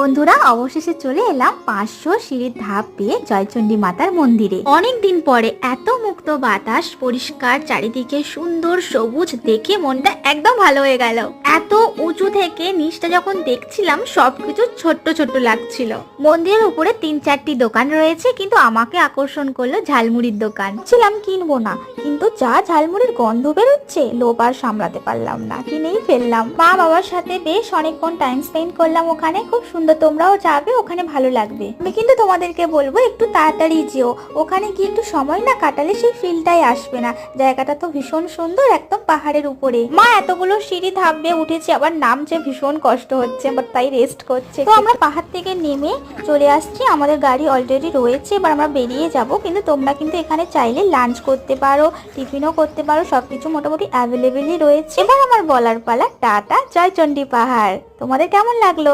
বন্ধুরা অবশেষে চলে এলাম 500 সিঁড়ির ধাপ পেয়ে জয়চণ্ডী মাতার মন্দিরে। অনেক দিন পরে এত মুক্ত বাতাস, পরিষ্কার চারিদিকে সুন্দর সবুজ দেখে মনটা একদম ভালো হয়ে গেল। এত উঁচু থেকে নিচটা যখন দেখছিলাম সবকিছু ছোট্ট ছোট্ট লাগছিল। মন্দিরের উপরে 3-4টি দোকান রয়েছে, কিন্তু আমাকে আকর্ষণ করলো ঝালমুড়ির দোকান। ছিলাম কিনবো না, কিন্তু যা ঝালমুড়ির গন্ধ বেরোচ্ছে লোভ আর সামলাতে পারলাম না, কিনেই ফেললাম। মা বাবার সাথে বেশ অনেকক্ষণ টাইম স্পেন্ড করলাম ওখানে, খুব সুন্দর। তোমরাও যাবে, ওখানে ভালো লাগবে। আমি কিন্তু তোমাদেরকে বলবো একটু তাড়াতাড়ি যেও, ওখানে গিয়ে একটু সময় না কাটালে সেই ফিলটাই আসবে না। জায়গাটা তো ভীষণ সুন্দর, একদম পাহাড়ের উপরে। মা এতগুলো সিঁড়ি ধাপ দিয়ে উঠেছে, আবার নামছে, ভীষণ কষ্ট হচ্ছে, বাট তাই রেস্ট করছে। তো আমরা পাহাড় থেকে নেমে চলে আসছি, আমাদের গাড়ি অলরেডি রয়েছে, এবার আমরা বেরিয়ে যাব। কিন্তু তোমরা কিন্তু এখানে চাইলে লাঞ্চ করতে পারো, টিফিনও করতে পারো, সবকিছু মোটামুটি অ্যাভেলেবেলই রয়েছে। এবার আমার বলার পালা, টাটা জয়চণ্ডী পাহাড়। তোমাদের কেমন লাগলো?